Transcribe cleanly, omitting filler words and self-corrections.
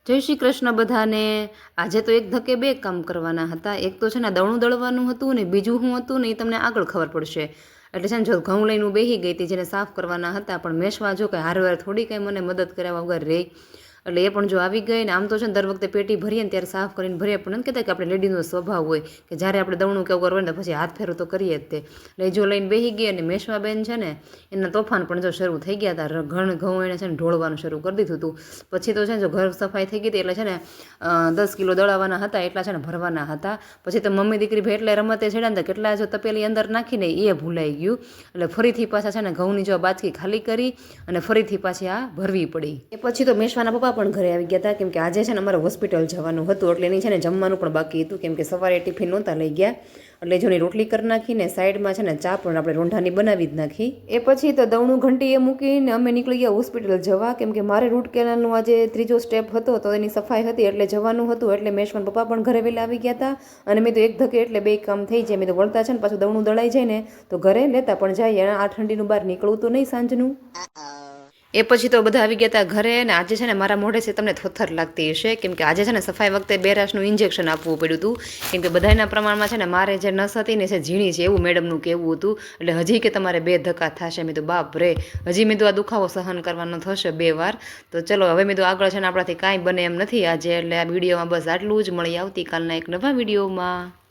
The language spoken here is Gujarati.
જય શ્રી કૃષ્ણ બધાને। આજે તો એક ધકે બે કામ કરવાના હતા। એક તો છે ને દવણું દળવાનું હતું ને બીજું શું હતું ને એ તમને આગળ ખબર પડશે। એટલે છે ને જો ઘઉં લઈને બેસી ગઈ હતી જેને સાફ કરવાના હતા, પણ મેશવા જો કે હારવાર થોડી કંઈ મને મદદ કર્યા વગર રહી। એટલે એ પણ જો આવી ગઈ ને આમ તો છે ને દર વખતે પેટી ભરીએ ને ત્યારે સાફ કરીને ભરીએ, પણ નથી કહેતા કે આપણે લેડીઝનો સ્વભાવ હોય કે જ્યારે આપણે દવણું કેવું કરવું ને પછી હાથ ફેરો તો કરીએ જ તે। એટલે જો લઈને બેસી ગઈ અને મેશવા બેન છે ને એના તોફાન પણ જો શરૂ થઈ ગયા હતા। ઘણ ઘઉં એને છે ને ઢોળવાનું શરૂ કરી દીધું હતું। પછી તો છે ને જો ઘર સફાઈ થઈ ગઈ હતી એટલે છે ને 10 કિલો દળાવવાના હતા, એટલા છે ને ભરવાના હતા। પછી તો મમ્મી દીકરી ભાઈ એટલે રમતે છેડ્યા ને કેટલા જો તપેલી અંદર નાખીને એ ભૂલાઈ ગયું। એટલે ફરીથી પાછા છે ને ઘઉંની જો બાચકી ખાલી કરી અને ફરીથી પાછી આ ભરવી પડી। એ પછી તો મેશવાના પપ્પા પણ ઘરે આવી ગયા હતા, કેમ કે આજે છે ને અમારે હોસ્પિટલ જવાનું હતું, એટલે એની છે ને જમવાનું પણ બાકી હતું, કેમ કે સવારે ટિફિન નહોતા લઈ ગયા। એટલે જોની રોટલી કરી નાખીને સાઈડમાં છે ને ચા પણ આપણે રોંઢાની બનાવી જ નાખી। એ પછી તો દવણું ઘંટીએ મૂકીને અમે નીકળી ગયા હોસ્પિટલ જવા, કેમ કે મારે રૂટ કેનાલનું આજે 3જો સ્ટેપ હતો તો એની સફાઈ હતી એટલે જવાનું હતું। એટલે મેશવાના પપ્પા પણ ઘરે વહેલા આવી ગયા હતા અને મેં તો એક ધકે એટલે બે કામ થઈ જાય। મેં તો વળતા છે ને પાછું દવણું દળાઈ જાય ને તો ઘરે લેતા પણ જાય, આ ઠંડીનું બહાર નીકળવું તો નહીં સાંજનું। એ પછી તો બધા આવી ગયા હતા ઘરે ને આજે છે ને મારા મોઢે છે તમને થોથર લાગતી હશે, કેમ કે આજે છે ને સફાઈ વખતે બેરાશનું ઇન્જેક્શન આપવું પડ્યું હતું, કેમ કે બધાના પ્રમાણમાં છે ને મારે જે નસ હતી ને છે ઝીણી છે એવું મેડમનું કહેવું હતું। એટલે હજી કે તમારે 2 ધક્કા થશે। મેં તો બાપ રે, હજી મેં તો આ દુખાવો સહન કરવાનો થશે 2 વાર। તો ચલો હવે મેં તો આગળ છે ને આપણાથી કાંઈ બને એમ નથી આજે। એટલે આ વિડીયોમાં બસ આટલું જ, મળી આવતીકાલના એક નવા વિડીયોમાં।